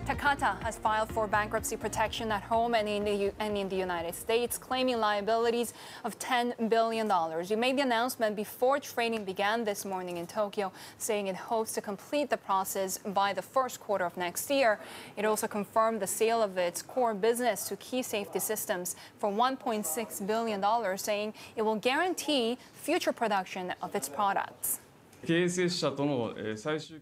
Takata has filed for bankruptcy protection at home and in the United States, claiming liabilities of $10 billion. You made the announcement before trading began this morning in Tokyo, saying it hopes to complete the process by the first quarter of next year. It also confirmed the sale of its core business to Key Safety Systems for $1.6 billion, saying it will guarantee future production of its products.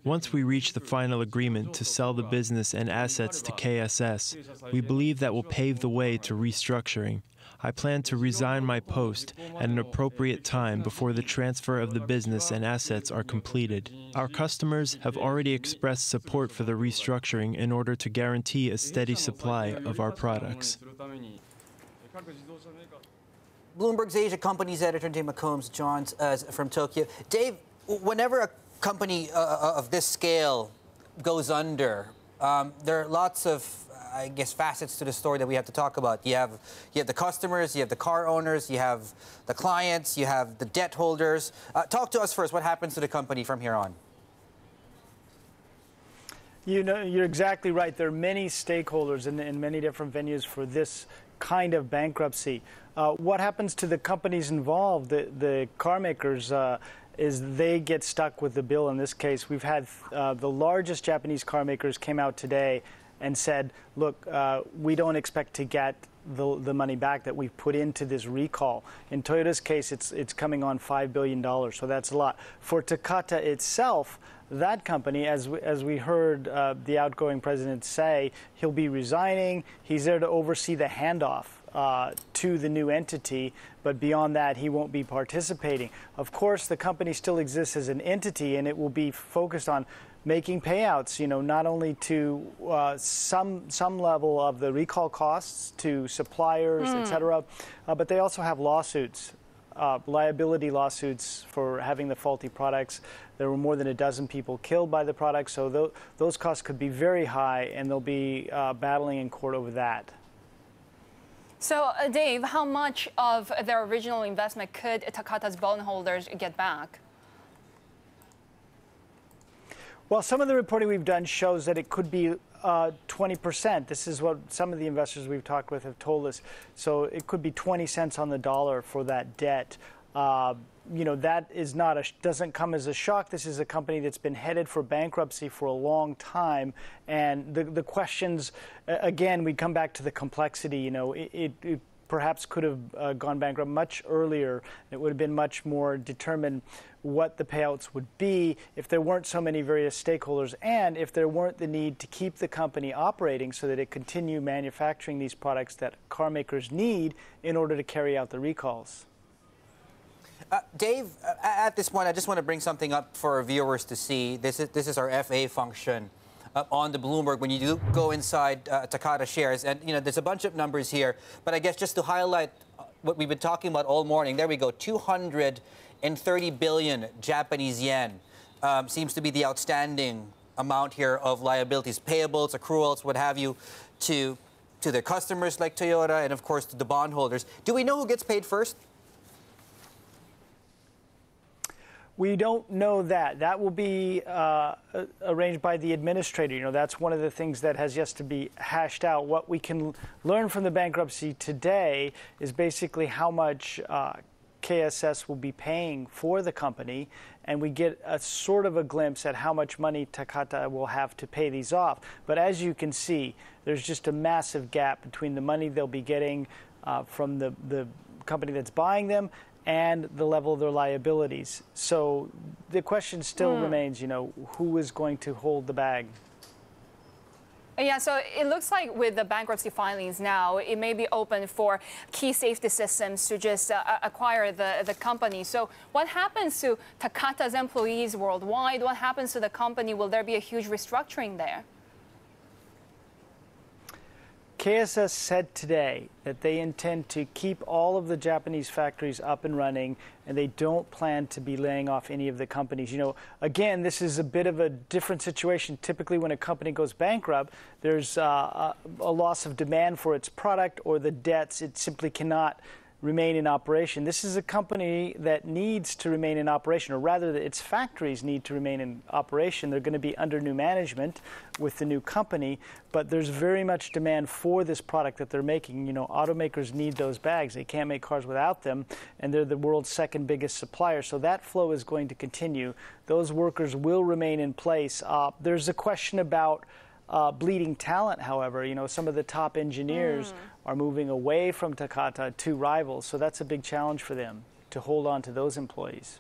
Once we reach the final agreement to sell the business and assets to KSS, we believe that will pave the way to restructuring. I plan to resign my post at an appropriate time before the transfer of the business and assets are completed. Our customers have already expressed support for the restructuring in order to guarantee a steady supply of our products. Bloomberg's Asia Companies editor Dave McCombs joins us from Tokyo. Dave, whenever a company of this scale goes under, there are lots of, I guess, facets to the story that we have to talk about. You have the customers, you have the car owners, you have the clients, you have the debt holders. Talk to us first. What happens to the company from here on? You know, you're exactly right. There are many stakeholders in many different venues for this kind of bankruptcy. What happens to the companies involved, the car makers, is they get stuck with the bill. In this case, we've had the largest Japanese car makers came out today and said, look, we don't expect to get the money back that we've put into this recall. In Toyota's case, it's coming on $5 billion, so that's a lot. For Takata itself, that company, as we heard the outgoing president say, he'll be resigning. He's there to oversee the handoff to the new entity, but beyond that, he won't be participating. Of course, the company still exists as an entity, and it will be focused on making payouts, you know, not only to some level of the recall costs to suppliers, et cetera, but they also have lawsuits, liability lawsuits for having the faulty products. There were more than a dozen people killed by the products, so those costs could be very high, and they'll be battling in court over that. So, Dave, how much of their original investment could Takata's bondholders get back? Well, some of the reporting we've done shows that it could be 20%. This is what some of the investors we've talked with have told us. So it could be 20 cents on the dollar for that debt. You know, that is doesn't come as a shock. This is a company that's been headed for bankruptcy for a long time. And the questions, again, we come back to the complexity. You know, it perhaps could have gone bankrupt much earlier. It would have been much more determined what the payouts would be if there weren't so many various stakeholders and if there weren't the need to keep the company operating so that it continue manufacturing these products that car makers need in order to carry out the recalls. Dave, at this point, I just want to bring something up for our viewers to see. This is our FA function on the Bloomberg when you do go inside Takata shares. And, you know, there's a bunch of numbers here. But I guess just to highlight what we've been talking about all morning, there we go, 230 billion Japanese yen seems to be the outstanding amount here of liabilities, payables, accruals, what have you, to their customers like Toyota and, of course, to the bondholders. Do we know who gets paid first? We don't know that. That will be arranged by the administrator. You know, that's one of the things that has yet to be hashed out. What we can learn from the bankruptcy today is basically how much KSS will be paying for the company, and we get a sort of a glimpse at how much money Takata will have to pay these off. But as you can see, there's just a massive gap between the money they'll be getting from the company that's buying them and the level of their liabilities. So the question still remains, you know, who is going to hold the bag? Yeah, so it looks like with the bankruptcy filings now, it may be open for Key Safety Systems to just acquire the company. So what happens to Takata's employees worldwide? What happens to the company? Will there be a huge restructuring there? KSS said today that they intend to keep all of the Japanese factories up and running, and they don't plan to be laying off any of the companies. You know, again, this is a bit of a different situation. Typically, when a company goes bankrupt, there's a loss of demand for its product or the debts. It simply cannot remain in operation. This is a company that needs to remain in operation, or rather its factories need to remain in operation. They're going to be under new management with the new company, but there's very much demand for this product that they're making. You know, automakers need those bags. They can't make cars without them, and they're the world's second biggest supplier. So that flow is going to continue. Those workers will remain in place. There's a question about bleeding talent, however. You know, some of the top engineers are moving away from Takata to rivals, so that's a big challenge for them to hold on to those employees.